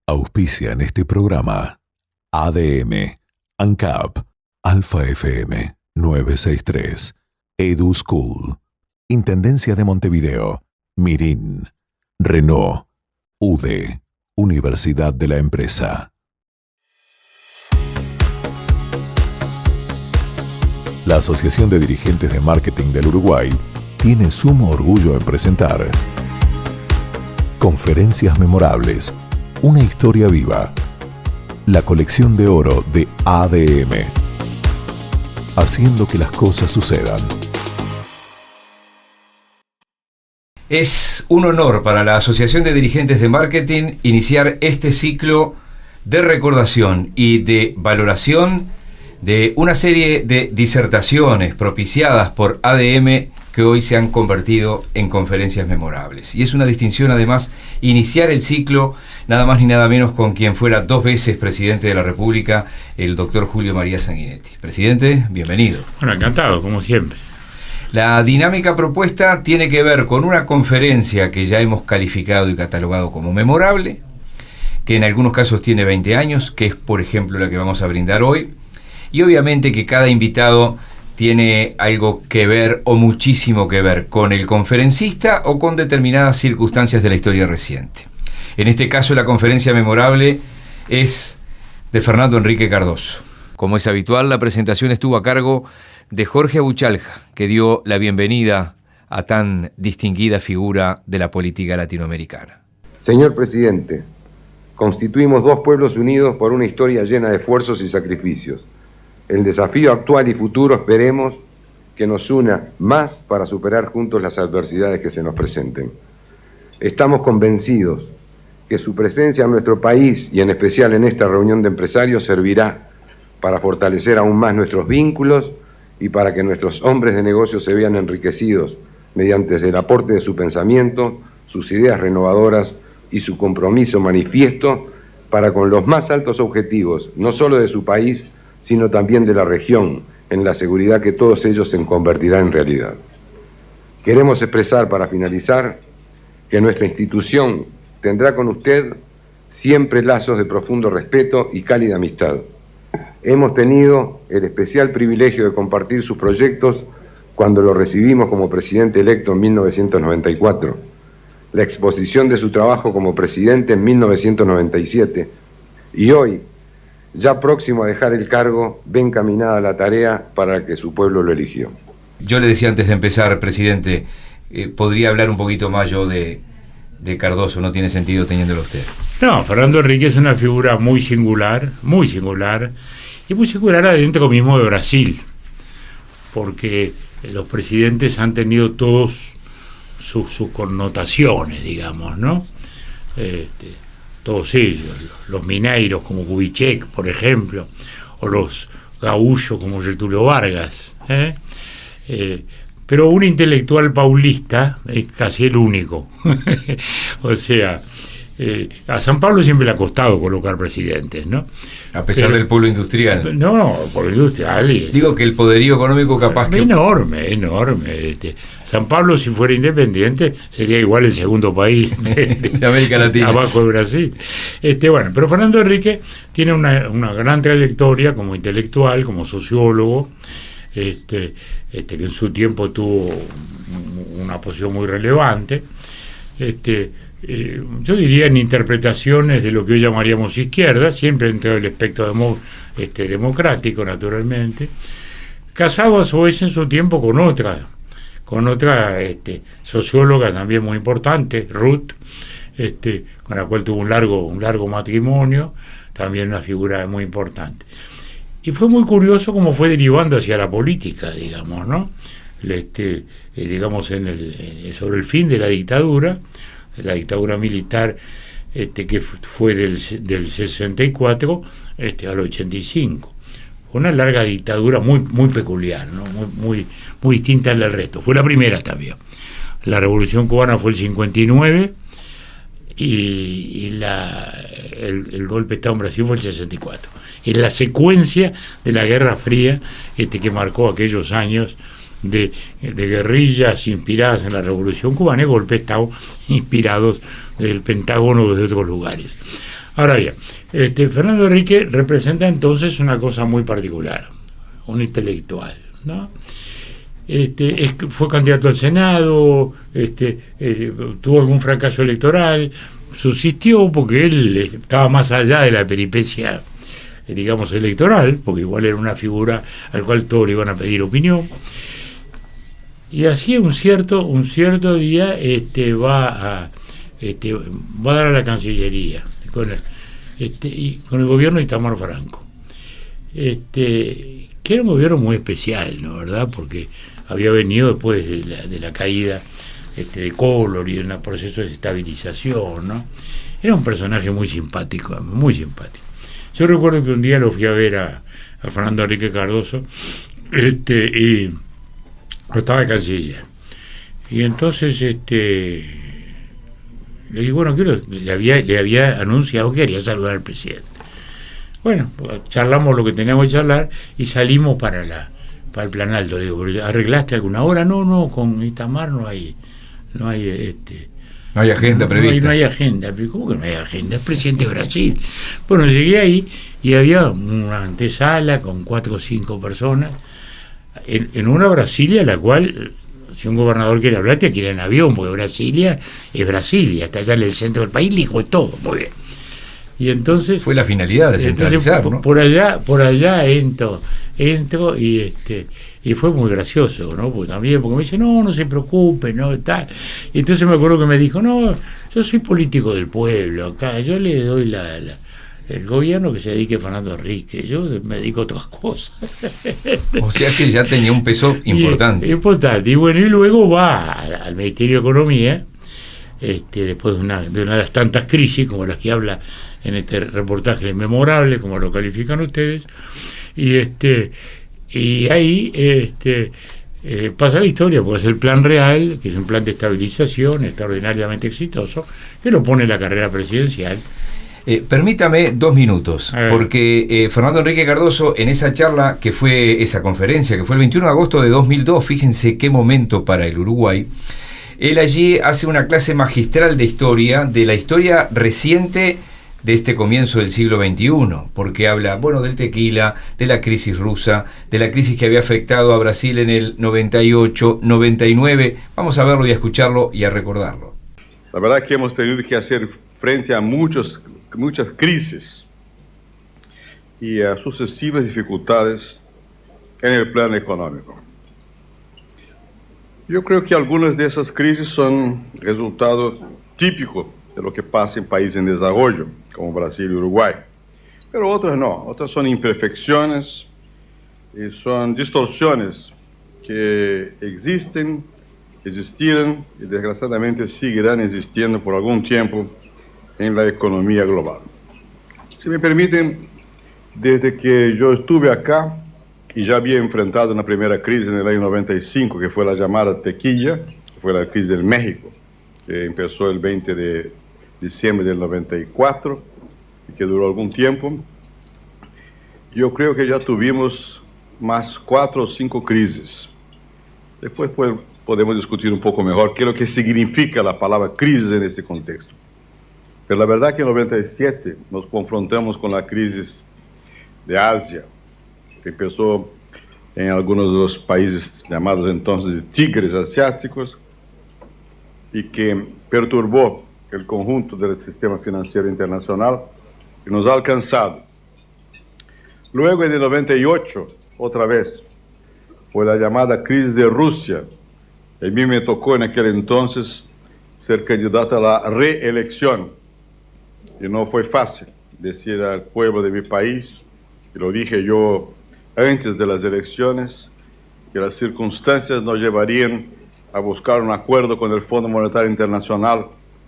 Auspician este programa ADM, ANCAP, Alfa FM 963, Edu School, Intendencia de Montevideo, Mirin, Renault, UDE, Universidad de la Empresa. La Asociación de Dirigentes de Marketing del Uruguay tiene sumo orgullo en presentar Conferencias Memorables, una historia viva. La colección de oro de ADM. Haciendo que las cosas sucedan. Es un honor para la Asociación de Dirigentes de Marketing iniciar este ciclo de recordación y de valoración de una serie de disertaciones propiciadas por ADM que hoy se han convertido en conferencias memorables. Y es una distinción además iniciar el ciclo nada más ni nada menos con quien fuera 2 veces presidente de la República, el doctor Julio María Sanguinetti. Presidente, bienvenido. Bueno, encantado, como siempre. La dinámica propuesta tiene que ver con una conferencia que ya hemos calificado y catalogado como memorable, que en algunos casos tiene 20 años, que es por ejemplo la que vamos a brindar hoy, y obviamente que cada invitado tiene algo que ver o muchísimo que ver con el conferencista o con determinadas circunstancias de la historia reciente. En este caso la conferencia memorable es de Fernando Enrique Cardoso. Como es habitual, la presentación estuvo a cargo de Jorge Abuchalja, que dio la bienvenida a tan distinguida figura de la política latinoamericana. Señor presidente, constituimos 2 pueblos unidos por una historia llena de esfuerzos y sacrificios. El desafío actual y futuro esperemos que nos una más para superar juntos las adversidades que se nos presenten. Estamos convencidos que su presencia en nuestro país y en especial en esta reunión de empresarios servirá para fortalecer aún más nuestros vínculos y para que nuestros hombres de negocios se vean enriquecidos mediante el aporte de su pensamiento, sus ideas renovadoras y su compromiso manifiesto para con los más altos objetivos, no solo de su país, sino también de la región, en la seguridad que todos ellos se convertirán en realidad. Queremos expresar, para finalizar, que nuestra institución tendrá con usted siempre lazos de profundo respeto y cálida amistad. Hemos tenido el especial privilegio de compartir sus proyectos cuando lo recibimos como presidente electo en 1994, la exposición de su trabajo como presidente en 1997, y hoy, ya próximo a dejar el cargo, ve encaminada la tarea para la que su pueblo lo eligió. Yo le decía antes de empezar, presidente, podría hablar un poquito más yo de Cardoso, no tiene sentido teniéndolo usted. No, Fernando Enrique es una figura muy singular, y muy singular adentro mismo de Brasil, porque los presidentes han tenido todos sus connotaciones, digamos, ¿no? Todos ellos, los mineiros como Kubitschek, por ejemplo, o los gaúchos como Getúlio Vargas, pero un intelectual paulista es casi el único. O sea, a San Pablo siempre le ha costado colocar presidentes, ¿no? A pesar del polo industrial. No, polo industrial. Digo que el poderío económico capaz que... Enorme. San Pablo, si fuera independiente, sería igual el segundo país de América Latina. Abajo de Brasil. Bueno, pero Fernando Enrique tiene una gran trayectoria como intelectual, como sociólogo, que en su tiempo tuvo una posición muy relevante. Yo diría en interpretaciones de lo que hoy llamaríamos izquierda, siempre dentro del espectro democrático, naturalmente, casado a su vez en su tiempo con otra socióloga también muy importante, Ruth, con la cual tuvo un largo matrimonio, también una figura muy importante. Y fue muy curioso cómo fue derivando hacia la política, digamos, ¿no? Digamos, sobre el fin de la dictadura militar, que fue del 64 al 85. Fue una larga dictadura muy peculiar, ¿no? Muy distinta al del resto. Fue la primera también. La Revolución Cubana fue el 59 y el golpe de Estado en Brasil fue el 64. Es la secuencia de la Guerra Fría que marcó aquellos años de guerrillas inspiradas en la Revolución Cubana y golpe de Estado inspirados del Pentágono o de otros lugares. Ahora bien, Fernando Henrique representa entonces una cosa muy particular, un intelectual, ¿no? Fue candidato al Senado, tuvo algún fracaso electoral, subsistió porque él estaba más allá de la peripecia, digamos, electoral, porque igual era una figura al cual todos le iban a pedir opinión. Y así un cierto día va a dar a la Cancillería con el gobierno de Itamar Franco, que era un gobierno muy especial, ¿no? ¿Verdad? Porque había venido después de la caída de Collor y de un proceso de estabilización, ¿no? Era un personaje muy simpático, muy simpático. Yo recuerdo que un día lo fui a ver a Fernando Henrique Cardoso, y no estaba de canciller. Y entonces le digo, bueno, le había anunciado que quería saludar al presidente. Bueno, pues, charlamos lo que teníamos que charlar y salimos para el Planalto. Le digo, ¿pero ¿arreglaste alguna hora? No, con Itamar no hay agenda prevista. No hay agenda. Pero ¿cómo que no hay agenda? Es presidente de Brasil. Bueno, llegué ahí y había una antesala con 4 o 5 personas en una Brasilia, la cual, si un gobernador quiere hablar, te quiere en avión, porque Brasilia es Brasilia, está allá en el centro del país, dijo todo, muy bien. Y entonces fue la finalidad de centralizar, ¿no? Por allá entro y fue muy gracioso, ¿no? Porque me dice, no se preocupe, no tal. Y entonces me acuerdo que me dijo, no, yo soy político del pueblo acá, yo le doy el gobierno que se dedique a Fernando Henrique, yo me dedico a otras cosas. O sea que ya tenía un peso importante. Importante. Y bueno, y luego va al Ministerio de Economía, después de una de las tantas crisis como las que habla en este reportaje memorable, como lo califican ustedes, y ahí pasa la historia, porque es el Plan Real, que es un plan de estabilización extraordinariamente exitoso, que lo pone en la carrera presidencial. Permítame 2 minutos, porque Fernando Henrique Cardoso, en esa charla que fue esa conferencia, que fue el 21 de agosto de 2002, fíjense qué momento para el Uruguay, él allí hace una clase magistral de la historia reciente de este comienzo del siglo XXI, porque habla, del tequila, de la crisis rusa, de la crisis que había afectado a Brasil en el 98, 99. Vamos a verlo y a escucharlo y a recordarlo. La verdad es que hemos tenido que hacer frente a muchas crisis y a sucesivas dificultades en el plano económico. Yo creo que algunas de esas crisis son resultado típico de lo que pasa en países en desarrollo, como Brasil y Uruguay. Pero otras no, otras son imperfecciones y son distorsiones que existieron y desgraciadamente seguirán existiendo por algún tiempo en la economía global. Si me permiten, desde que yo estuve acá y ya había enfrentado una primera crisis en el año 95, que fue la llamada tequila, que fue la crisis del México, que empezó el 20 de diciembre del 94 y que duró algún tiempo, yo creo que ya tuvimos más 4 o 5 crisis. Después podemos discutir un poco mejor qué es lo que significa la palabra crisis en este contexto. Pero la verdad que en 97 nos confrontamos con la crisis de Asia, que empezó en algunos de los países llamados entonces de tigres asiáticos y que perturbó el conjunto del sistema financiero internacional y nos ha alcanzado. Luego en el 98, otra vez, fue la llamada crisis de Rusia. A mí me tocó en aquel entonces ser candidato a la reelección. Y no fue fácil decir al pueblo de mi país, y lo dije yo antes de las elecciones, que las circunstancias nos llevarían a buscar un acuerdo con el Fondo Monetario Internacional,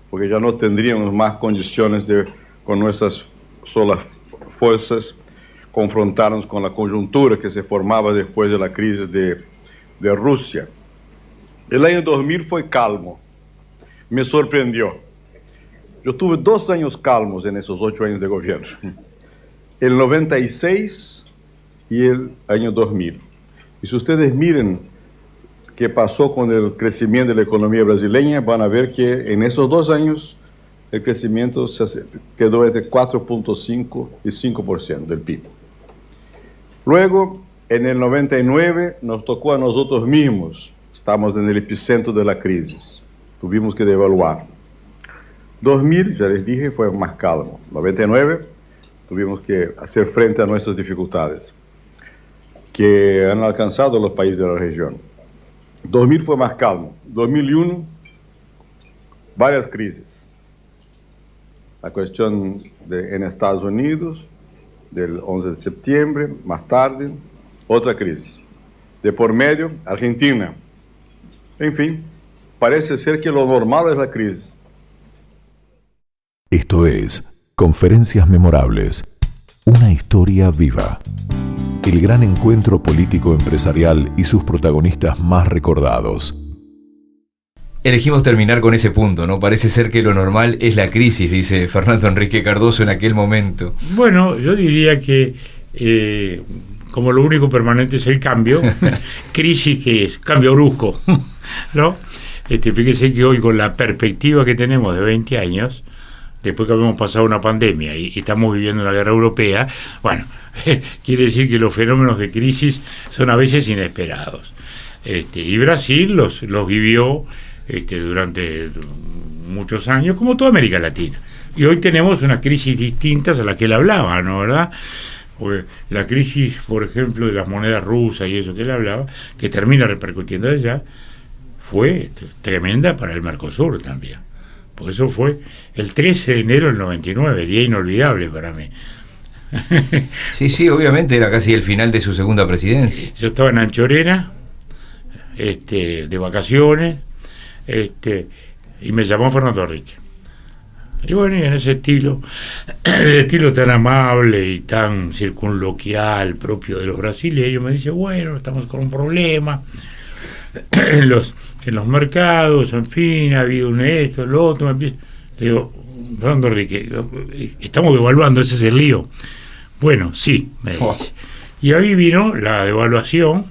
porque ya no tendríamos más condiciones de, con nuestras solas fuerzas, confrontarnos con la coyuntura que se formaba después de la crisis de Rusia. El año 2000 fue calmo, me sorprendió. Yo tuve 2 años calmos en esos 8 años de gobierno, el 96 y el año 2000. Y si ustedes miren qué pasó con el crecimiento de la economía brasileña, van a ver que en esos 2 años el crecimiento quedó entre 4.5 y 5% del PIB. Luego, en el 99, nos tocó a nosotros mismos. Estamos en el epicentro de la crisis. Tuvimos que devaluar. 2000, ya les dije, fue más calmo. 99, tuvimos que hacer frente a nuestras dificultades que han alcanzado los países de la región. 2000 fue más calmo. 2001, varias crisis. La cuestión en Estados Unidos, del 11 de septiembre, más tarde, otra crisis. De por medio, Argentina. En fin, parece ser que lo normal es la crisis. Esto es Conferencias Memorables. Una historia viva. El gran encuentro político-empresarial y sus protagonistas más recordados. Elegimos terminar con ese punto, ¿no? Parece ser que lo normal es la crisis, dice Fernando Enrique Cardoso en aquel momento. Bueno, yo diría que como lo único permanente es el cambio, crisis que es cambio brusco, ¿no? Fíjese que hoy con la perspectiva que tenemos de 20 años, después que habíamos pasado una pandemia y estamos viviendo una guerra europea, bueno, quiere decir que los fenómenos de crisis son a veces inesperados. Y Brasil los vivió durante muchos años, como toda América Latina. Y hoy tenemos unas crisis distintas a las que él hablaba, ¿no? ¿Verdad? Porque la crisis, por ejemplo, de las monedas rusas y eso que él hablaba, que termina repercutiendo allá, fue tremenda para el Mercosur también. Porque eso fue el 13 de enero del 99, día inolvidable para mí. Sí, obviamente era casi el final de su segunda presidencia. Yo estaba en Anchorena, de vacaciones, y me llamó Fernando Enrique. Y bueno, y en ese estilo, el estilo tan amable y tan circunloquial propio de los brasileños, me dice, bueno, estamos con un problema en los mercados, en fin, ha habido un esto, lo otro. Le digo, Fernando Enrique, estamos devaluando, ese es el lío. Bueno, sí, me dice. Y ahí vino la devaluación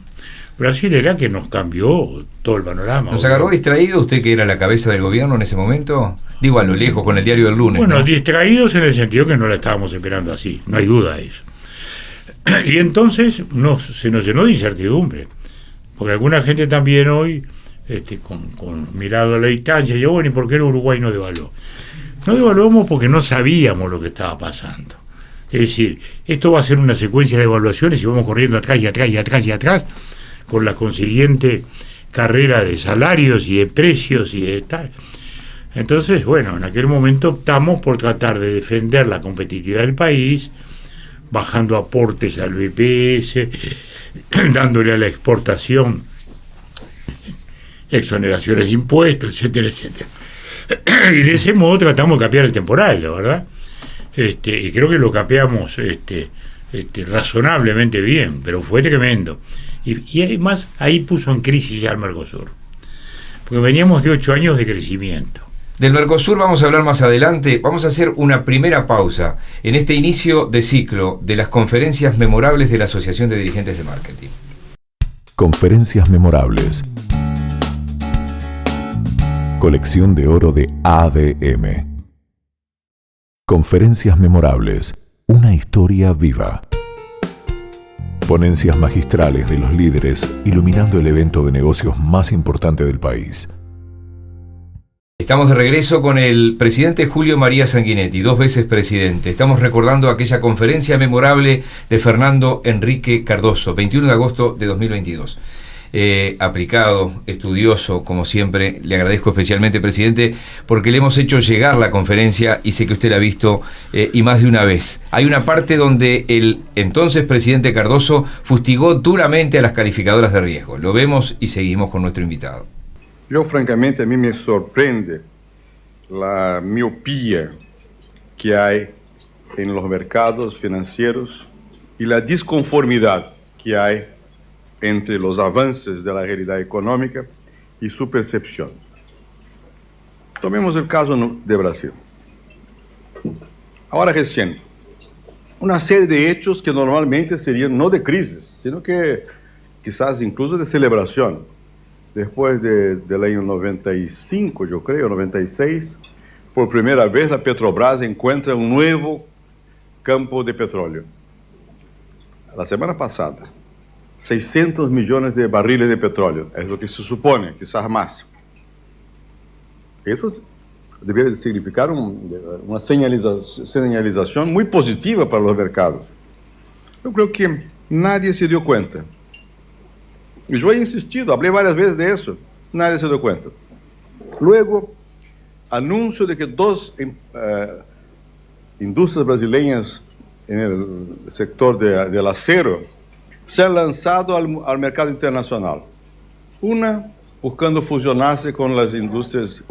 brasilera que nos cambió todo el panorama. ¿Nos agarró distraído usted que era la cabeza del gobierno en ese momento? Digo, a lo lejos, con el diario del lunes. Bueno, ¿no? Distraídos en el sentido que no la estábamos esperando así, no hay duda de eso. Y entonces se nos llenó de incertidumbre, porque alguna gente también hoy, con mirado a la distancia, yo, bueno, ¿y por qué el Uruguay no devaluó? No devaluamos porque no sabíamos lo que estaba pasando. Es decir, esto va a ser una secuencia de evaluaciones y vamos corriendo atrás y atrás y atrás y atrás, con la consiguiente carrera de salarios y de precios y de tal. Entonces, bueno, en aquel momento optamos por tratar de defender la competitividad del país, bajando aportes al BPS, dándole a la exportación exoneraciones de impuestos, etcétera, etcétera. Y de ese modo tratamos de capear el temporal, ¿la verdad? Y creo que lo capeamos razonablemente bien, pero fue tremendo. Y además ahí puso en crisis ya el Mercosur, porque veníamos de 8 años de crecimiento. Del Mercosur vamos a hablar más adelante. Vamos a hacer una primera pausa en este inicio de ciclo de las conferencias memorables de la Asociación de Dirigentes de Marketing. Conferencias memorables. Colección de oro de ADM. Conferencias memorables. Una historia viva. Ponencias magistrales de los líderes iluminando el evento de negocios más importante del país. Estamos de regreso con el presidente Julio María Sanguinetti, 2 veces presidente. Estamos recordando aquella conferencia memorable de Fernando Enrique Cardoso, 21 de agosto de 2022. Aplicado, estudioso, como siempre, le agradezco especialmente, presidente, porque le hemos hecho llegar la conferencia y sé que usted la ha visto y más de una vez. Hay una parte donde el entonces presidente Cardoso fustigó duramente a las calificadoras de riesgo. Lo vemos y seguimos con nuestro invitado. Yo, francamente, a mí me sorprende la miopía que hay en los mercados financieros y la disconformidad que hay entre los avances de la realidad económica y su percepción. Tomemos el caso de Brasil. Ahora recién, una serie de hechos que normalmente serían no de crisis, sino que quizás incluso de celebración. Después del año 95, yo creo, 96, por primera vez la Petrobras encuentra un nuevo campo de petróleo. La semana pasada, 600 millones de barriles de petróleo, es lo que se supone, quizás más. Eso debería significar una señalización muy positiva para los mercados. Yo creo que nadie se dio cuenta. Y yo he insistido, hablé varias veces de eso, nadie se dio cuenta. Luego, anuncio de que dos indústrias brasileñas en el sector del acero se han lanzado al mercado internacional. Una buscando fusionarse con las industrias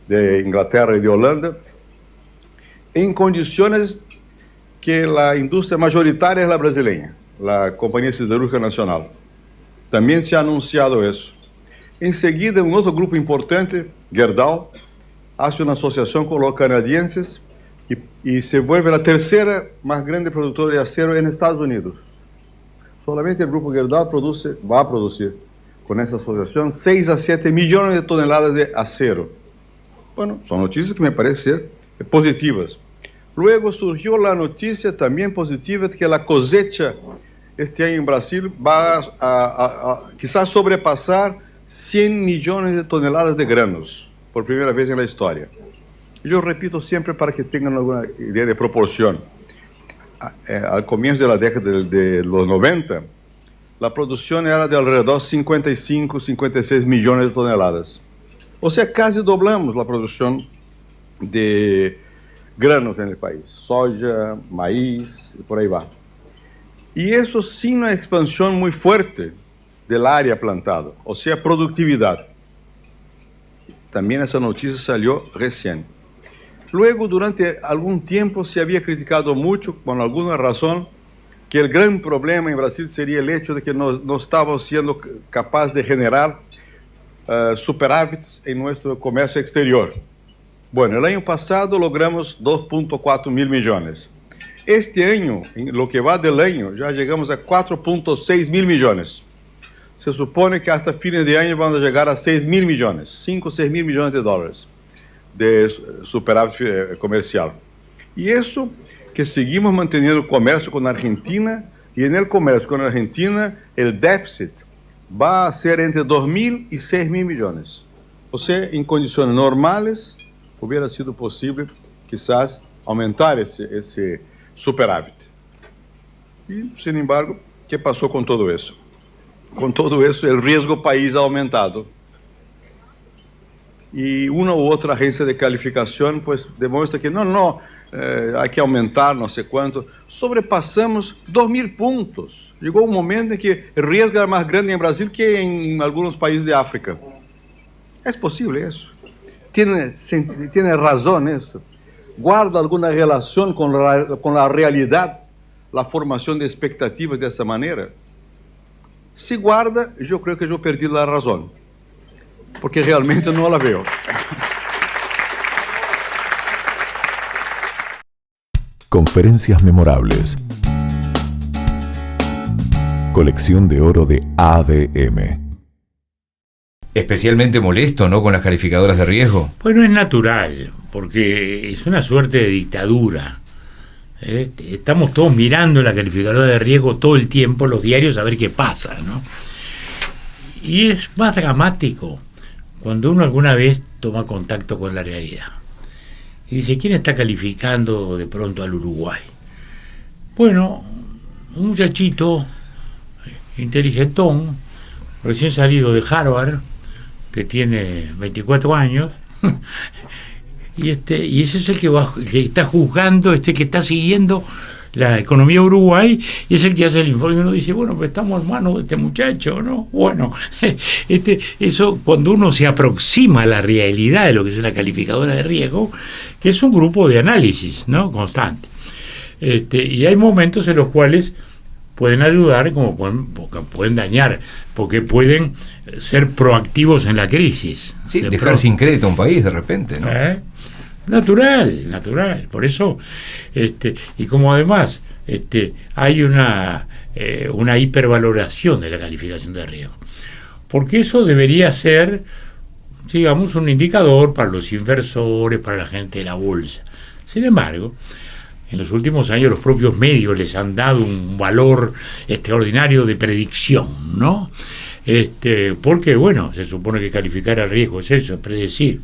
de Inglaterra y de Holanda, en condiciones que la industria mayoritaria es la brasileña, la Compañía Siderúrgica Nacional. También se ha anunciado eso. Enseguida, un otro grupo importante, Gerdau, hace una asociación con los canadienses y se vuelve la tercera más grande productora de acero en Estados Unidos. Solamente el grupo Gerdau va a producir con esa asociación 6 a 7 millones de toneladas de acero. Bueno, son noticias que me parecen ser positivas. Luego surgió la noticia también positiva de que la cosecha este año en Brasil va a quizás sobrepasar 100 millones de toneladas de granos, por primera vez en la historia. Yo repito siempre para que tengan alguna idea de proporción. Al comienzo de la década de los 90, la producción era de alrededor de 55, 56 millones de toneladas. O sea, casi doblamos la producción de granos en el país. Soja, maíz, y por ahí va. Y eso sin una expansión muy fuerte del área plantada, o sea, productividad. También esa noticia salió recién. Luego, durante algún tiempo, se había criticado mucho, con alguna razón, que el gran problema en Brasil sería el hecho de que no estábamos siendo capaces de generar superávites en nuestro comercio exterior. Bueno, el año pasado logramos 2.4 mil millones. Este año, en lo que va del año, ya llegamos a 4.6 mil millones. Se supone que hasta fines de año vamos a llegar a 6 mil millones, 5 o 6 mil millones de dólares de superávit comercial. Y eso que seguimos manteniendo el comercio con Argentina, y en el comercio con Argentina el déficit va a ser entre 2.000 y 6.000 millones. O sea, en condiciones normales hubiera sido posible quizás aumentar ese superávit. Y, sin embargo, ¿qué pasó con todo eso? Con todo eso, el riesgo país ha aumentado. Y una u otra agencia de calificación pues demuestra que hay que aumentar no sé cuánto. Sobrepasamos 2.000 puntos. Llegó un momento en que el riesgo era más grande en Brasil que en algunos países de África. ¿Es posible eso? ¿Tiene razón eso? ¿Guarda alguna relación con la realidad la formación de expectativas de esa manera? Si guarda, yo creo que yo perdí la razón, porque realmente no la veo. Conferencias memorables. Colección de oro de ADM. Especialmente molesto, ¿no?, con las calificadoras de riesgo. Bueno, es natural, porque es una suerte de dictadura. Estamos todos mirando la calificadora de riesgo todo el tiempo, los diarios, a ver qué pasa, ¿no? Y es más dramático cuando uno alguna vez toma contacto con la realidad y dice, ¿quién está calificando de pronto al Uruguay? Bueno, un muchachito inteligentón, recién salido de Harvard, que tiene 24 años, y ese es el que está juzgando, que está siguiendo la economía de Uruguay, y es el que hace el informe. Y uno dice, bueno, pues estamos en manos de este muchacho, ¿no? Bueno, eso cuando uno se aproxima a la realidad de lo que es una calificadora de riesgo, que es un grupo de análisis, ¿no?, constante. Y hay momentos en los cuales pueden ayudar como pueden dañar, porque pueden ser proactivos en la crisis. Sí, dejar sin crédito a un país de repente, ¿no? Natural. Por eso, y como además hay una hipervaloración de la calificación de riesgo, porque eso debería ser digamos, un indicador para los inversores, para la gente de la bolsa. Sin embargo, en los últimos años los propios medios les han dado un valor extraordinario de predicción, ¿no? Porque, bueno, se supone que calificar a riesgo es eso, es predecir.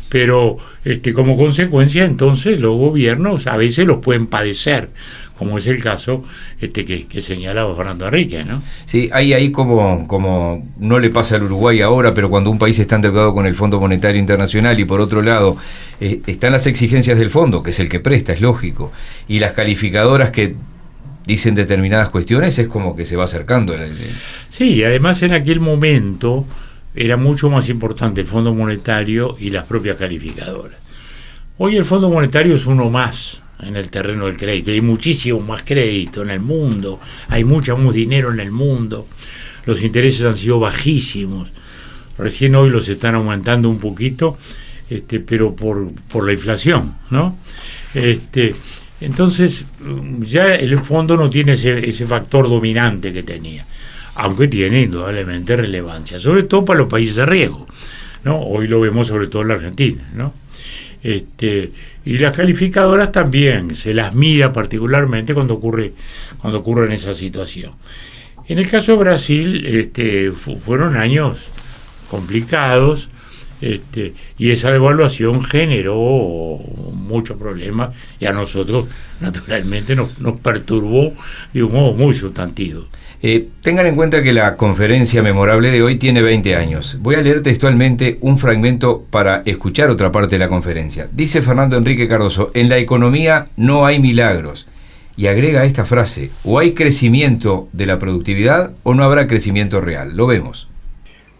Pero como consecuencia, entonces, los gobiernos a veces los pueden padecer, como es el caso que señalaba Fernando Henrique, ¿no? Sí, hay ahí como no le pasa al Uruguay ahora, pero cuando un país está endeudado con el Fondo Monetario Internacional y por otro lado están las exigencias del fondo, que es el que presta, es lógico, y las calificadoras que dicen determinadas cuestiones, es como que se va acercando. Sí, y además en aquel momento era mucho más importante el Fondo Monetario y las propias calificadoras. Hoy el Fondo Monetario es uno más en el terreno del crédito, hay muchísimo más crédito en el mundo, hay mucho más dinero en el mundo, los intereses han sido bajísimos, recién hoy los están aumentando un poquito, pero por la inflación, ¿no? Entonces ya el fondo no tiene ese factor dominante que tenía, aunque tiene indudablemente relevancia, sobre todo para los países de riesgo, ¿no? Hoy lo vemos sobre todo en la Argentina, ¿no? Y las calificadoras también se las mira particularmente cuando ocurre en esa situación. En el caso de Brasil, fueron años complicados, y esa devaluación generó muchos problemas y a nosotros naturalmente nos perturbó de un modo muy sustantivo. Tengan en cuenta que la conferencia memorable de hoy tiene 20 años. Voy a leer textualmente un fragmento para escuchar otra parte de la conferencia. Dice Fernando Henrique Cardoso: en la economía no hay milagros. Y agrega esta frase: o hay crecimiento de la productividad o no habrá crecimiento real. Lo vemos.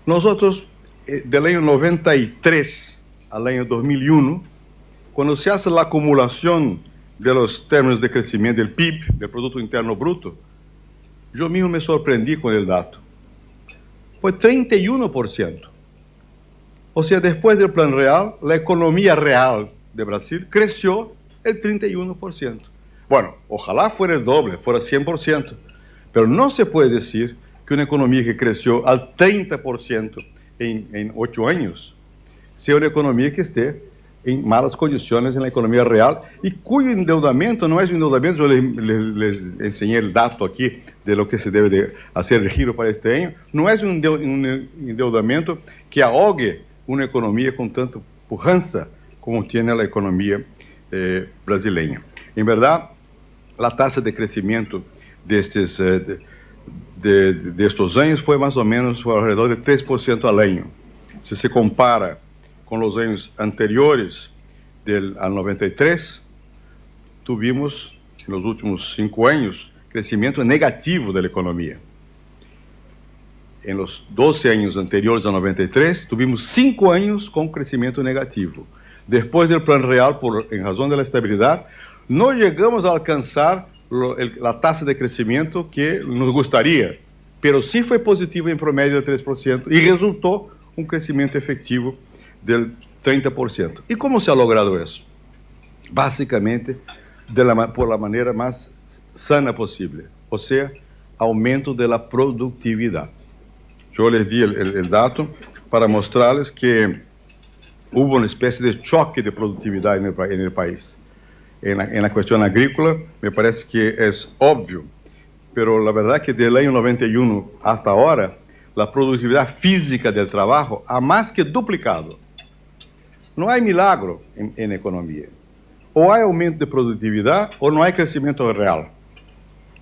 Nosotros, del año 93 al año 2001, cuando se hace la acumulación de los términos de crecimiento del PIB, del Producto Interno Bruto, yo mismo me sorprendí con el dato. Fue 31%. O sea, después del Plan Real, la economía real de Brasil creció el 31%. Bueno, ojalá fuera el doble, fuera 100%, pero no se puede decir que una economía que creció al 30% en 8 años sea una economía que esté en malas condiciones en la economía real y cuyo endeudamiento no es un endeudamiento. Yo les enseñé el dato aquí de lo que se debe de hacer el giro para este año. No es un endeudamiento que ahogue una economía con tanta pujanza como tiene la economía brasileña. En verdad, la tasa de crecimiento de estos años fue más o menos alrededor de 3% al año. Si se compara con los años anteriores al 93, tuvimos en los últimos 5 años crecimiento negativo de la economía. En los 12 años anteriores al 93, tuvimos 5 años con crecimiento negativo. Después del Plan Real, en razón de la estabilidad, no llegamos a alcanzar la tasa de crecimiento que nos gustaría, pero sí fue positivo en promedio de 3% y resultó un crecimiento efectivo del 30%. ¿Y cómo se ha logrado eso? Básicamente, por la manera más sana posible, o sea, aumento de la productividad. Yo les di el dato para mostrarles que hubo una especie de choque de productividad en el país. En la cuestión agrícola, me parece que es obvio, pero la verdad que del año 91 hasta ahora, la productividad física del trabajo ha más que duplicado. No hay milagro en economía. O hay aumento de productividad o no hay crecimiento real.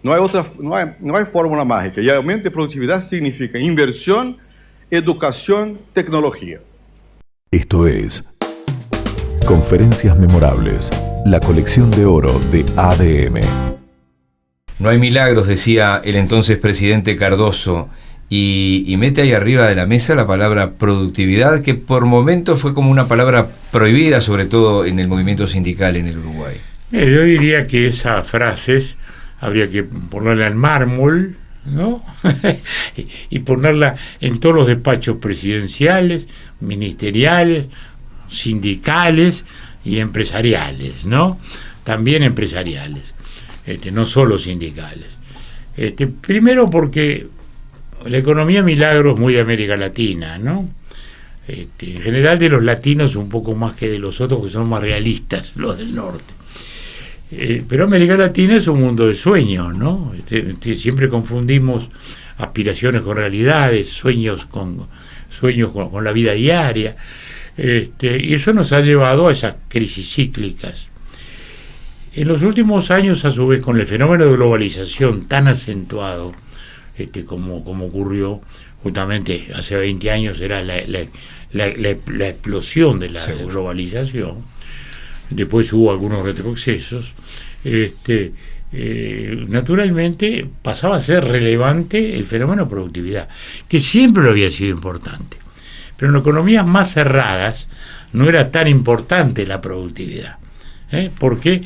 No hay fórmula mágica. Y aumento de productividad significa inversión, educación, tecnología. Esto es Conferencias Memorables, la colección de oro de ADM. No hay milagros, decía el entonces presidente Cardoso, y mete ahí arriba de la mesa la palabra productividad, que por momentos fue como una palabra prohibida, sobre todo en el movimiento sindical en el Uruguay. Yo diría que esas frases habría que ponerla en mármol, ¿no? y ponerla en todos los despachos presidenciales, ministeriales, sindicales y empresariales, ¿no? También empresariales, no solo sindicales. Primero porque la economía milagro es muy de América Latina, ¿no? En general de los latinos un poco más que de los otros, que son más realistas, los del norte. Pero América Latina es un mundo de sueños, ¿no? Siempre confundimos aspiraciones con realidades, sueños con la vida diaria, y eso nos ha llevado a esas crisis cíclicas. En los últimos años, a su vez, con el fenómeno de globalización tan acentuado, como ocurrió justamente hace 20 años, era la explosión de la globalización. Después hubo algunos retrocesos. Naturalmente pasaba a ser relevante el fenómeno de productividad, que siempre lo había sido importante. Pero en economías más cerradas no era tan importante la productividad, porque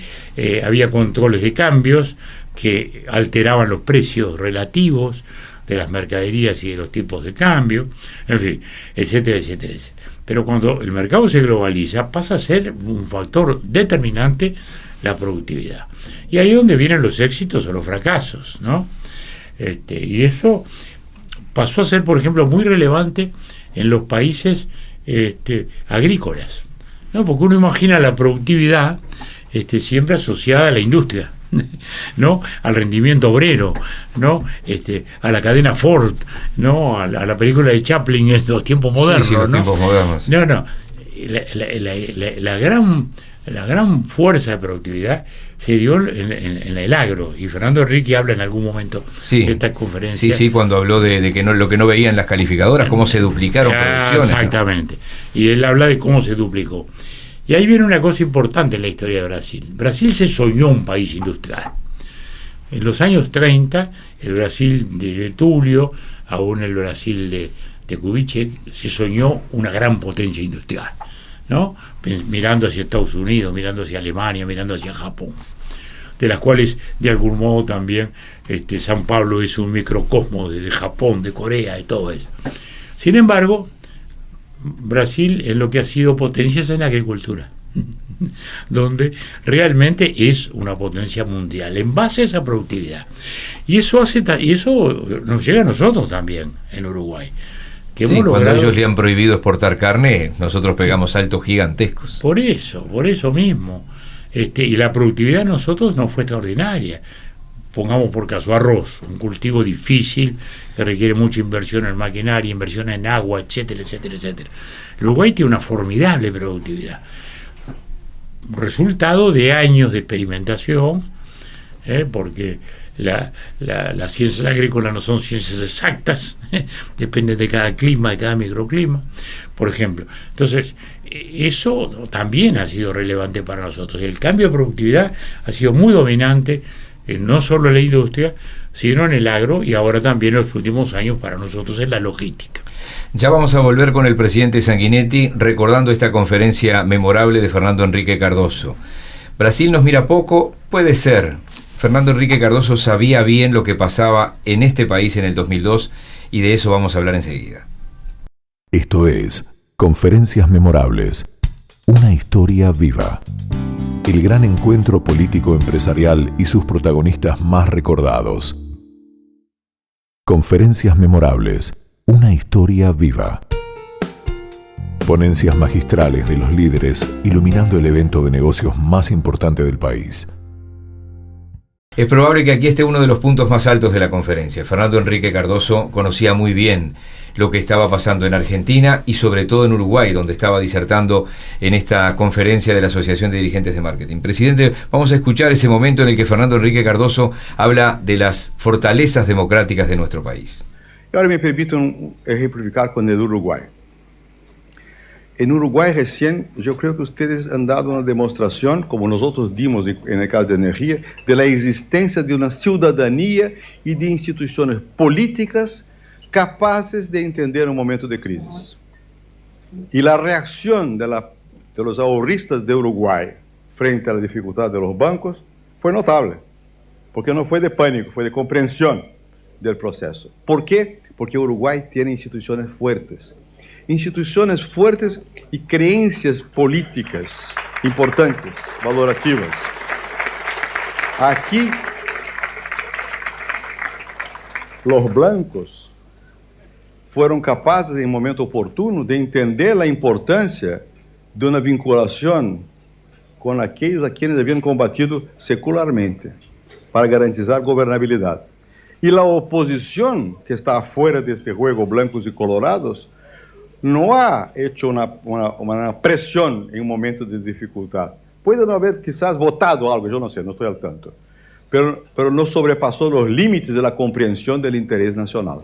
había controles de cambios que alteraban los precios relativos de las mercaderías y de los tipos de cambio, en fin, etcétera, etcétera, etcétera. Pero cuando el mercado se globaliza, pasa a ser un factor determinante la productividad. Y ahí es donde vienen los éxitos o los fracasos, ¿no? Y eso pasó a ser, por ejemplo, muy relevante en los países agrícolas, ¿no? Porque uno imagina la productividad siempre asociada a la industria, ¿no? Al rendimiento obrero, ¿no? A la cadena Ford, ¿no? A la película de Chaplin en los tiempos modernos, sí, los ¿no? tiempos modernos. No. La gran fuerza de productividad se dio en el agro, y Fernando Henrique habla en algún momento de esta conferencia. Sí, cuando habló de que lo que no veían las calificadoras, cómo se duplicaron producciones. Exactamente. ¿No? Y él habla de cómo se duplicó. Y ahí viene una cosa importante en la historia de Brasil. Brasil se soñó un país industrial. En los años 30, el Brasil de Getúlio, aún el Brasil de Kubitschek, se soñó una gran potencia industrial, ¿no? Mirando hacia Estados Unidos, mirando hacia Alemania, mirando hacia Japón, de las cuales de algún modo también San Pablo es un microcosmo de Japón, de Corea, de todo eso. Sin embargo, Brasil en lo que ha sido potencia es en la agricultura, donde realmente es una potencia mundial en base a esa productividad. Y eso nos llega a nosotros también en Uruguay. Sí, cuando ellos le han prohibido exportar carne, nosotros pegamos saltos gigantescos. Por eso mismo. Y la productividad de nosotros no fue extraordinaria. Pongamos por caso arroz, un cultivo difícil que requiere mucha inversión en maquinaria, inversión en agua, etcétera, etcétera, etcétera. El Uruguay tiene una formidable productividad, resultado de años de experimentación, porque las ciencias agrícolas no son ciencias exactas, depende de cada clima, de cada microclima, por ejemplo. Entonces, eso también ha sido relevante para nosotros. El cambio de productividad ha sido muy dominante, no solo en la industria, sino en el agro, y ahora también en los últimos años para nosotros en la logística. Ya vamos a volver con el presidente Sanguinetti recordando esta conferencia memorable de Fernando Henrique Cardoso. Brasil nos mira poco, puede ser. Fernando Henrique Cardoso sabía bien lo que pasaba en este país en el 2002, y de eso vamos a hablar enseguida. Esto es Conferencias Memorables, una historia viva. El gran encuentro político-empresarial y sus protagonistas más recordados. Conferencias Memorables, una historia viva. Ponencias magistrales de los líderes iluminando el evento de negocios más importante del país. Es probable que aquí esté uno de los puntos más altos de la conferencia. Fernando Henrique Cardoso conocía muy bien lo que estaba pasando en Argentina y sobre todo en Uruguay, donde estaba disertando en esta conferencia de la Asociación de Dirigentes de Marketing. Presidente, vamos a escuchar ese momento en el que Fernando Henrique Cardoso habla de las fortalezas democráticas de nuestro país. Ahora me permitan ejemplificar con el Uruguay. En Uruguay recién, yo creo que ustedes han dado una demostración, como nosotros dimos en el caso de energía, de la existencia de una ciudadanía y de instituciones políticas capaces de entender un momento de crisis. Y la reacción de los ahorristas de Uruguay frente a la dificultad de los bancos fue notable, porque no fue de pánico, fue de comprensión del proceso. ¿Por qué? Porque Uruguay tiene instituciones fuertes y creencias políticas importantes, valorativas. Aquí, los blancos fueron capaces en momento oportuno de entender la importancia de una vinculación con aquellos a quienes habían combatido secularmente para garantizar gobernabilidad. Y la oposición que está afuera de este juego, blancos y colorados, no ha hecho una presión en momentos de dificultad. Puede no haber quizás votado algo, yo no sé, no estoy al tanto, pero no sobrepasó los límites de la comprensión del interés nacional.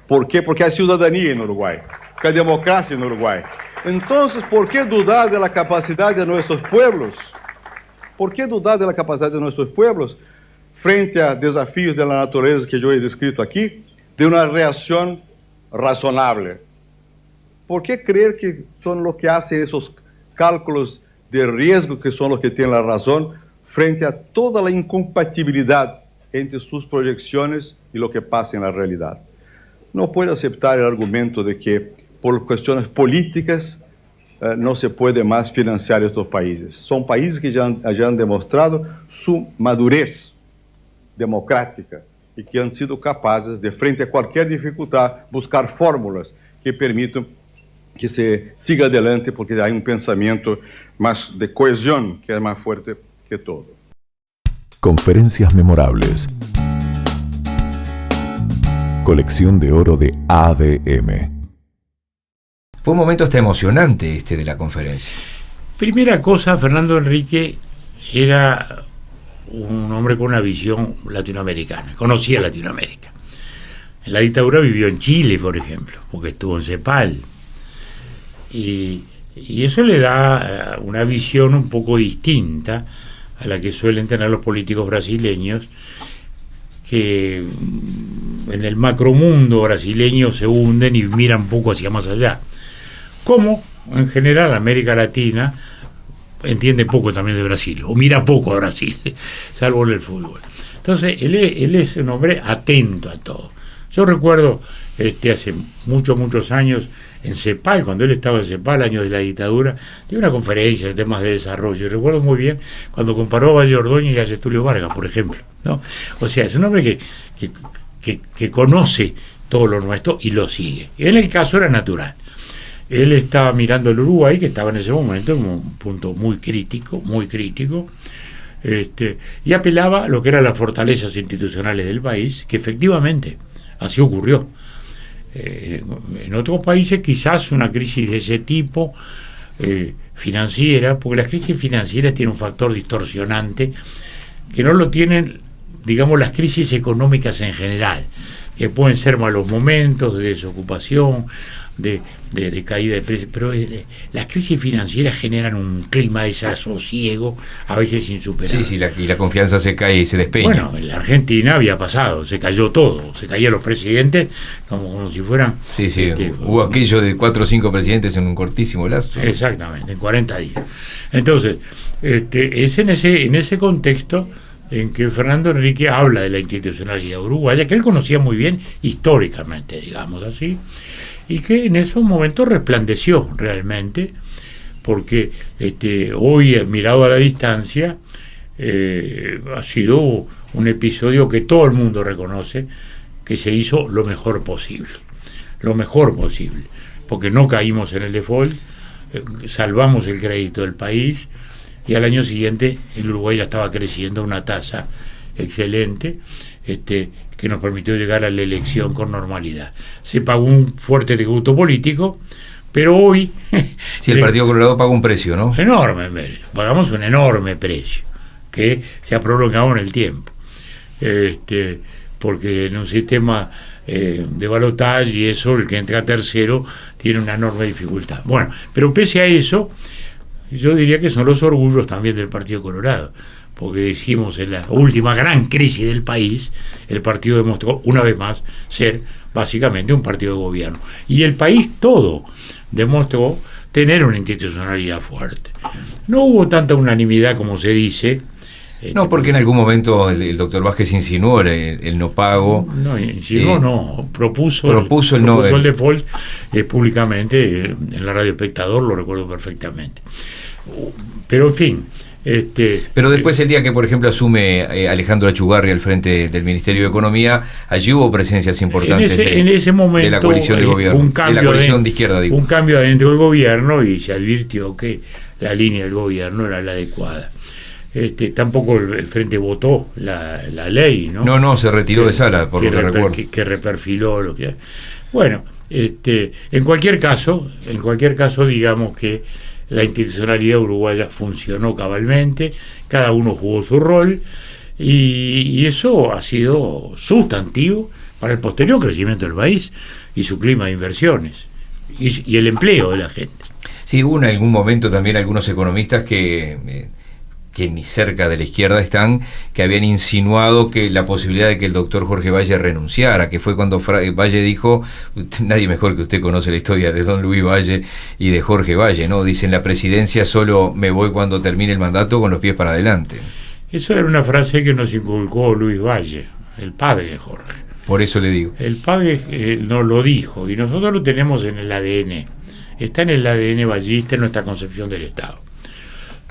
¿Por qué? Porque hay ciudadanía en Uruguay, porque hay democracia en Uruguay. Entonces, ¿por qué dudar de la capacidad de nuestros pueblos? ¿Por qué dudar de la capacidad de nuestros pueblos frente a desafíos de la naturaleza que yo he descrito aquí, de una reacción razonable? ¿Por qué creer que son los que hacen esos cálculos de riesgo que son los que tienen la razón frente a toda la incompatibilidad entre sus proyecciones y lo que pasa en la realidad? No puedo aceptar el argumento de que por cuestiones políticas no se puede más financiar estos países. Son países que ya han demostrado su madurez democrática y que han sido capaces de, frente a cualquier dificultad, buscar fórmulas que permitan que se siga adelante, porque hay un pensamiento más de cohesión que es más fuerte que todo. Conferencias memorables. Colección de oro de ADM. Fue un momento hasta emocionante este de la conferencia. Primera cosa, Fernando Henrique era un hombre con una visión latinoamericana, conocía Latinoamérica. En la dictadura vivió en Chile, por ejemplo, porque estuvo en CEPAL. Y eso le da una visión un poco distinta a la que suelen tener los políticos brasileños, que en el macromundo brasileño se hunden y miran poco hacia más allá. Como en general América Latina entiende poco también de Brasil, o mira poco a Brasil, salvo en el fútbol. Entonces él es un hombre atento a todo. Yo recuerdo hace muchos años en CEPAL, cuando él estaba en CEPAL, años de la dictadura, dio una conferencia de temas de desarrollo, y recuerdo muy bien cuando comparó a Valle Ordóñez y a Getúlio Vargas, por ejemplo, ¿no? O sea, es un hombre que conoce todo lo nuestro y lo sigue. Y en el caso era natural. Él estaba mirando el Uruguay, que estaba en ese momento en un punto muy crítico, y apelaba a lo que eran las fortalezas institucionales del país, que efectivamente así ocurrió. En otros países quizás una crisis de ese tipo financiera, porque las crisis financieras tienen un factor distorsionante que no lo tienen, digamos, las crisis económicas en general, que pueden ser malos momentos de desocupación, de caída de precios, pero las crisis financieras generan un clima de desasosiego a veces insuperable. Sí, y la confianza se cae y se despeña. Bueno, en la Argentina había pasado, se cayó todo, se caían los presidentes como si fueran... Sí, hubo aquello de 4 o 5 presidentes en un cortísimo lazo. Exactamente, en 40 días. Entonces, es en ese contexto en que Fernando Henrique habla de la institucionalidad uruguaya, que él conocía muy bien históricamente, digamos así, y que en esos momentos resplandeció realmente, porque hoy, mirado a la distancia, ha sido un episodio que todo el mundo reconoce que se hizo lo mejor posible, porque no caímos en el default, salvamos el crédito del país, y al año siguiente el Uruguay ya estaba creciendo a una tasa excelente, que nos permitió llegar a la elección con normalidad. Se pagó un fuerte tributo político, pero hoy... Sí, el Partido Colorado pagó un precio, ¿no? Enorme, pagamos un enorme precio, que se ha prolongado en el tiempo. Porque en un sistema de balotaje y eso, el que entra tercero tiene una enorme dificultad. Bueno, pero pese a eso, yo diría que son los orgullos también del Partido Colorado, porque dijimos en la última gran crisis del país, el partido demostró una vez más ser básicamente un partido de gobierno. Y el país todo demostró tener una institucionalidad fuerte. No hubo tanta unanimidad como se dice. No, porque en algún momento el doctor Vázquez insinuó el no pago. No, insinuó, propuso el default públicamente en la Radio Espectador, lo recuerdo perfectamente. Pero en fin, Pero después, el día que, por ejemplo, asume Alejandro Achugarri al frente del Ministerio de Economía, allí hubo presencias importantes en ese momento, de la coalición de gobierno, de la coalición de izquierda, digo. Un cambio adentro del gobierno, y se advirtió que la línea del gobierno era la adecuada. Tampoco el Frente votó la ley, ¿no? No, se retiró de sala, por lo que recuerdo. Que reperfiló lo que... Bueno, en cualquier caso, digamos que la institucionalidad uruguaya funcionó cabalmente, cada uno jugó su rol, y eso ha sido sustantivo para el posterior crecimiento del país y su clima de inversiones y el empleo de la gente. Sí, hubo en algún momento también algunos economistas que ni cerca de la izquierda están, que habían insinuado que la posibilidad de que el doctor Jorge Valle renunciara, que fue cuando Valle dijo, nadie mejor que usted conoce la historia de don Luis Valle y de Jorge Valle, ¿no? Dicen, la presidencia solo me voy cuando termine el mandato con los pies para adelante. Eso era una frase que nos inculcó Luis Valle, el padre de Jorge. Por eso le digo. El padre nos lo dijo, y nosotros lo tenemos en el ADN. Está en el ADN vallista, en nuestra concepción del Estado.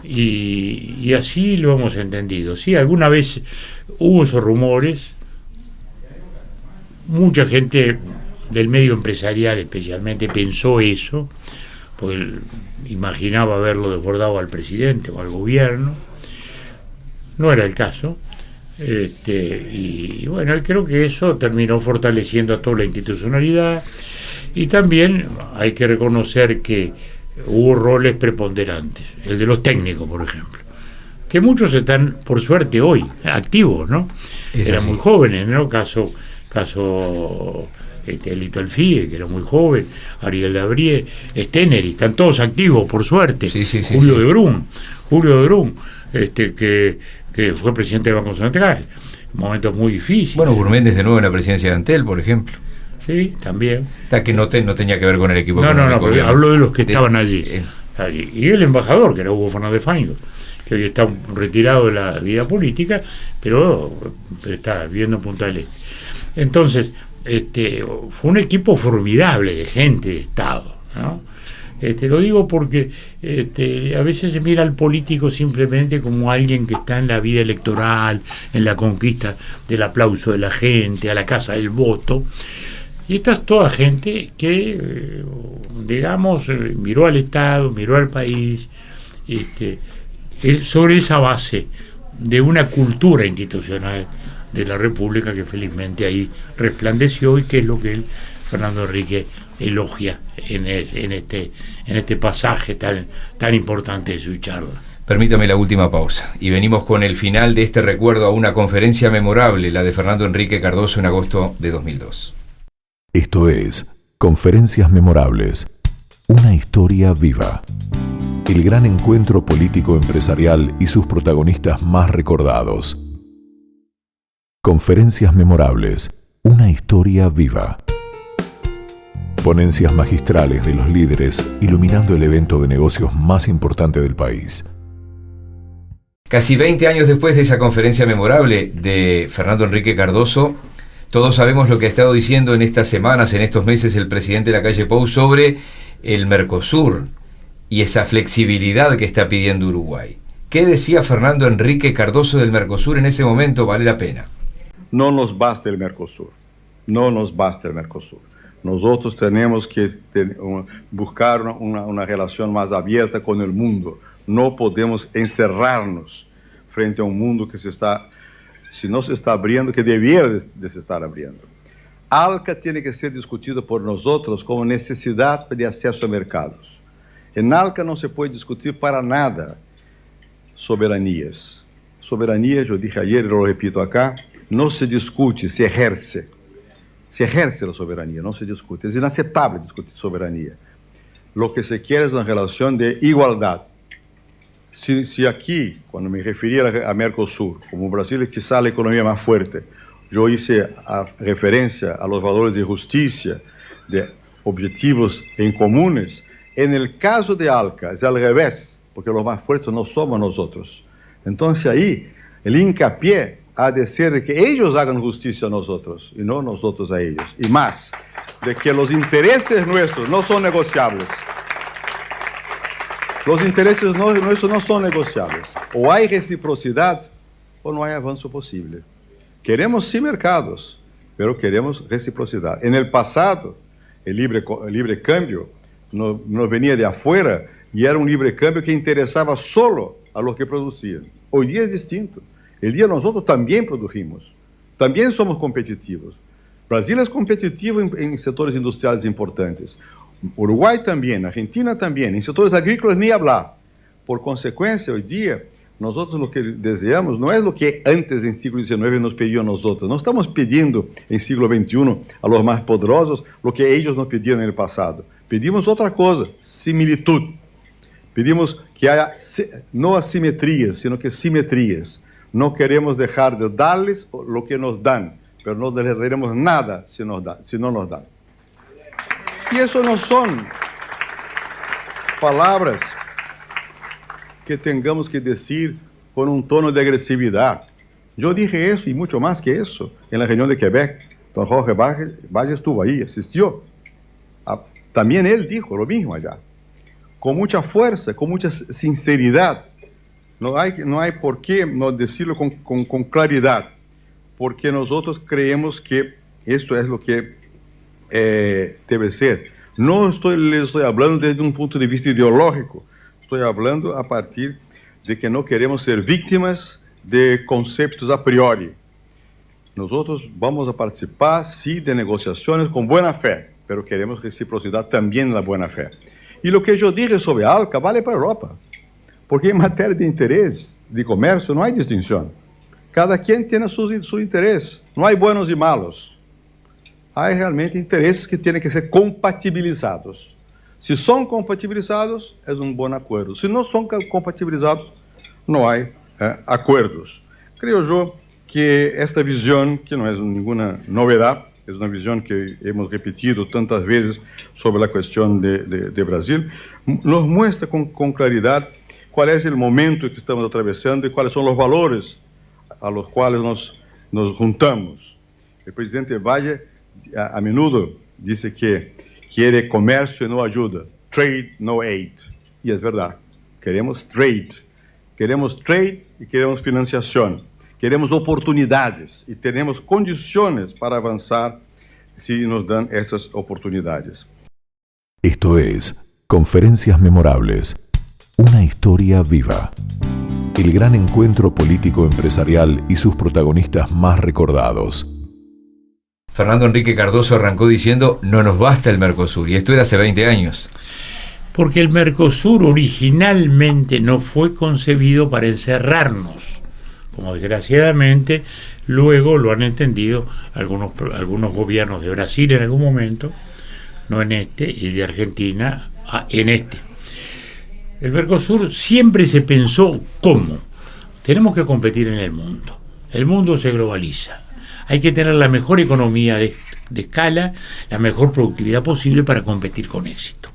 Y así lo hemos entendido. Sí, alguna vez hubo esos rumores, mucha gente del medio empresarial especialmente pensó eso, porque imaginaba haberlo desbordado al presidente o al gobierno. No era el caso, y bueno, creo que eso terminó fortaleciendo a toda la institucionalidad, y también hay que reconocer que hubo roles preponderantes, el de los técnicos, por ejemplo, que muchos están, por suerte, hoy activos, ¿no? Eran muy jóvenes, ¿no? Caso Lito Alfie, que era muy joven, Ariel Dabrie, Steneri, están todos activos, por suerte. Julio de Brun, que fue presidente del Banco Central, momentos muy difíciles. Bueno, Gurméndez de nuevo en la presidencia de Antel, por ejemplo. Sí, también. Que no tenía que ver con el equipo. No, pero habló de los que estaban allí. Y el embajador, que era Hugo Fernández Fáñez, que hoy está retirado de la vida política, pero está viviendo en Punta del Este. Entonces, fue un equipo formidable de gente de Estado, ¿no? Lo digo porque a veces se mira al político simplemente como alguien que está en la vida electoral, en la conquista del aplauso de la gente, a la casa del voto. Y esta es toda gente que, digamos, miró al Estado, miró al país, sobre esa base de una cultura institucional de la República que felizmente ahí resplandeció, y que es lo que Fernando Henrique elogia en este pasaje tan importante de su charla. Permítame la última pausa, y venimos con el final de este recuerdo a una conferencia memorable, la de Fernando Henrique Cardoso en agosto de 2002. Esto es Conferencias Memorables, una historia viva. El gran encuentro político-empresarial y sus protagonistas más recordados. Conferencias Memorables, una historia viva. Ponencias magistrales de los líderes iluminando el evento de negocios más importante del país. Casi 20 años después de esa conferencia memorable de Fernando Henrique Cardoso, todos sabemos lo que ha estado diciendo en estas semanas, en estos meses, el presidente Lacalle Pou sobre el Mercosur y esa flexibilidad que está pidiendo Uruguay. ¿Qué decía Fernando Henrique Cardoso del Mercosur en ese momento? Vale la pena. No nos basta el Mercosur. No nos basta el Mercosur. Nosotros tenemos que buscar una relación más abierta con el mundo. No podemos encerrarnos frente a un mundo que si no se está abriendo, que debiera de se estar abriendo. ALCA tiene que ser discutido por nosotros como necesidad de acceso a mercados. En ALCA no se puede discutir para nada soberanías. Soberanía, yo dije ayer y lo repito acá, no se discute, se ejerce. Se ejerce la soberanía, no se discute. Es inaceptable discutir soberanía. Lo que se quiere es una relación de igualdad. Si aquí, cuando me refería a Mercosur, como Brasil es quizá la economía más fuerte, yo hice referencia a los valores de justicia, de objetivos en comunes, en el caso de ALCA es al revés, porque los más fuertes no somos nosotros. Entonces ahí el hincapié ha de ser de que ellos hagan justicia a nosotros y no nosotros a ellos. Y más, de que los intereses nuestros no son negociables. Los intereses nuestros no son negociables. O hay reciprocidad o no hay avance posible. Queremos sí mercados, pero queremos reciprocidad. En el pasado, el libre cambio nos venía de afuera y era un libre cambio que interesaba solo a los que producían. Hoy día es distinto. El día nosotros también produjimos, también somos competitivos. Brasil es competitivo en sectores industriales importantes. Uruguay también, Argentina también, en sectores agrícolas ni hablar. Por consecuencia, hoy día, nosotros lo que deseamos no es lo que antes, en siglo XIX, nos pedían a nosotros. No estamos pidiendo en siglo XXI a los más poderosos lo que ellos nos pedían en el pasado. Pedimos otra cosa, similitud. Pedimos que haya no asimetrías, sino que simetrías. No queremos dejar de darles lo que nos dan, pero no les daremos nada si no nos dan. Y eso no son palabras que tengamos que decir con un tono de agresividad. Yo dije eso y mucho más que eso en la reunión de Quebec. Don Jorge Valle estuvo ahí, asistió. También él dijo lo mismo allá. Con mucha fuerza, con mucha sinceridad. No hay por qué no decirlo con claridad, porque nosotros creemos que esto es lo que debe ser. No les estoy hablando desde un punto de vista ideológico, estoy hablando a partir de que no queremos ser víctimas de conceptos a priori. Nosotros vamos a participar, sí, de negociaciones con buena fe, pero queremos reciprocidad también en la buena fe. Y lo que yo dije sobre ALCA vale para Europa, porque en materia de interés, de comercio, no hay distinción. Cada quien tiene su interés, no hay buenos y malos. Hay realmente intereses que tienen que ser compatibilizados. Si son compatibilizados, es un buen acuerdo. Si no son compatibilizados, no hay acuerdos. Creo yo que esta visión, que no es ninguna novedad, es una visión que hemos repetido tantas veces sobre la cuestión de Brasil, nos muestra con claridad cuál es el momento que estamos atravesando y cuáles son los valores a los cuales nos juntamos. El presidente Valle a menudo dice que quiere comercio y no ayuda, trade, no aid. Y es verdad, queremos trade y queremos financiación, queremos oportunidades y tenemos condiciones para avanzar si nos dan esas oportunidades. Esto es Conferencias Memorables, una historia viva. El gran encuentro político empresarial y sus protagonistas más recordados. Fernando Enrique Cardoso arrancó diciendo: no nos basta el Mercosur, y esto era hace 20 años. Porque el Mercosur originalmente no fue concebido para encerrarnos, como desgraciadamente luego lo han entendido algunos gobiernos de Brasil en algún momento, no en este, y de Argentina en este. El Mercosur siempre se pensó ¿cómo? Tenemos que competir en el mundo. El mundo se globaliza. Hay que tener la mejor economía de escala, la mejor productividad posible para competir con éxito.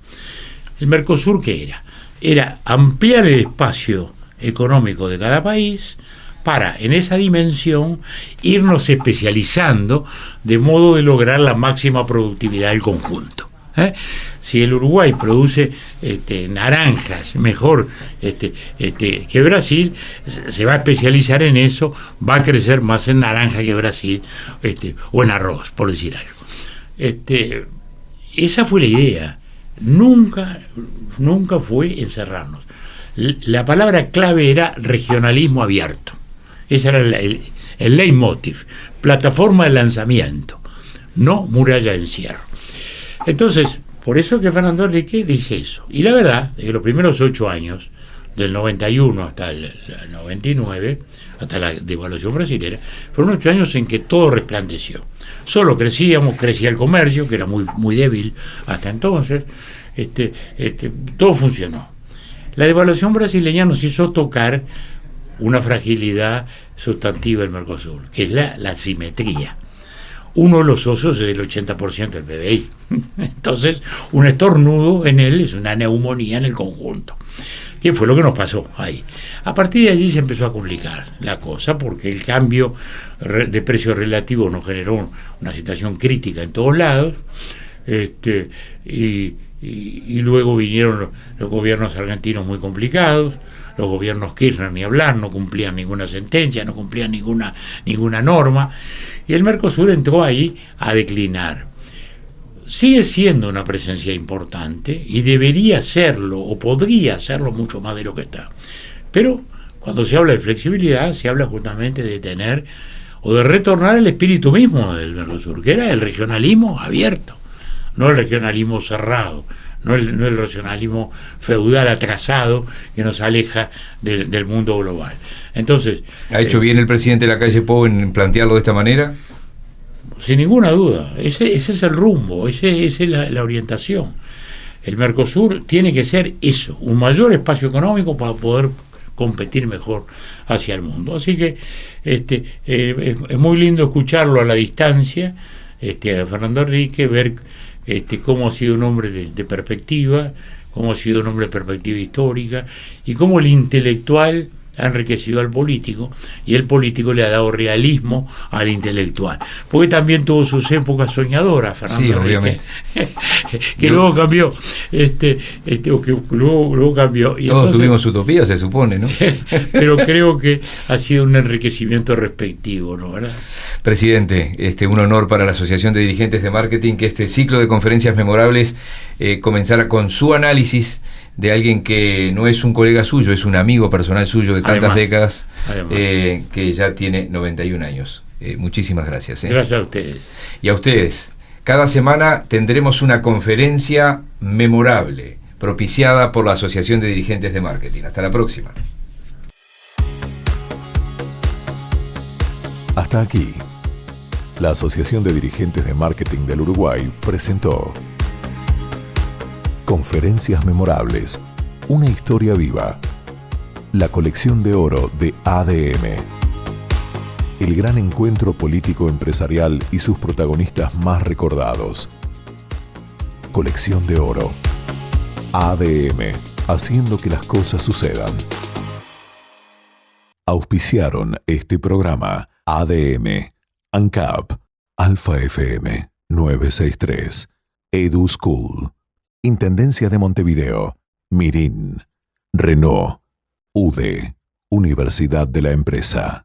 ¿El Mercosur qué era? Era ampliar el espacio económico de cada país para, en esa dimensión, irnos especializando de modo de lograr la máxima productividad del conjunto. Si el Uruguay produce naranjas mejor que Brasil, se va a especializar en eso, va a crecer más en naranja que Brasil, o en arroz, por decir algo. Esa fue la idea. Nunca fue encerrarnos. La palabra clave era regionalismo abierto. Ese era el leitmotiv, plataforma de lanzamiento, no muralla de encierro. Entonces, por eso que Fernando Enrique dice eso. Y la verdad es que los primeros 8 años, del 91 hasta el 99, hasta la devaluación brasilera, fueron 8 años en que todo resplandeció. Solo crecía el comercio, que era muy, muy débil hasta entonces, todo funcionó. La devaluación brasileña nos hizo tocar una fragilidad sustantiva del Mercosur, que es la simetría. Uno de los socios es el 80% del PBI. Entonces, un estornudo en él es una neumonía en el conjunto. ¿Qué fue lo que nos pasó ahí? A partir de allí se empezó a complicar la cosa, porque el cambio de precio relativo nos generó una situación crítica en todos lados, y y luego vinieron los gobiernos argentinos muy complicados, los gobiernos Kirchner ni hablar, no cumplían ninguna sentencia, no cumplían ninguna norma, y el Mercosur entró ahí a declinar. Sigue siendo una presencia importante y debería serlo, o podría serlo mucho más de lo que está. Pero cuando se habla de flexibilidad, se habla justamente de tener o de retornar al espíritu mismo del Mercosur, que era el regionalismo abierto, no el regionalismo cerrado, no el regionalismo feudal atrasado que nos aleja del mundo global. Entonces, ¿ha hecho bien el presidente Lacalle Pou en plantearlo de esta manera? Sin ninguna duda, ese es el rumbo, esa es la orientación. El Mercosur tiene que ser eso, un mayor espacio económico para poder competir mejor hacia el mundo. Así que es muy lindo escucharlo a la distancia, a Fernando Henrique, ver cómo ha sido un hombre de perspectiva, cómo ha sido un hombre de perspectiva histórica, y cómo el intelectual ha enriquecido al político y el político le ha dado realismo al intelectual, porque también tuvo sus épocas soñadoras, Fernando Henrique, obviamente. que luego cambió, o que luego cambió. Y todos tuvimos utopía, se supone, ¿no? Pero creo que ha sido un enriquecimiento respectivo, ¿no? ¿Verdad? Presidente, un honor para la Asociación de Dirigentes de Marketing que este ciclo de conferencias memorables comenzara con su análisis de alguien que no es un colega suyo, es un amigo personal suyo de tantas décadas, que ya tiene 91 años. Muchísimas gracias. Gracias a ustedes. Y a ustedes. Cada semana tendremos una conferencia memorable, propiciada por la Asociación de Dirigentes de Marketing. Hasta la próxima. Hasta aquí. La Asociación de Dirigentes de Marketing del Uruguay presentó Conferencias Memorables, una historia viva. La colección de oro de ADM. El gran encuentro político empresarial y sus protagonistas más recordados. Colección de oro. ADM, haciendo que las cosas sucedan. Auspiciaron este programa ADM, ANCAP, Alfa FM 963, Edu School, Intendencia de Montevideo, Mirin, Renault, UDE, Universidad de la Empresa.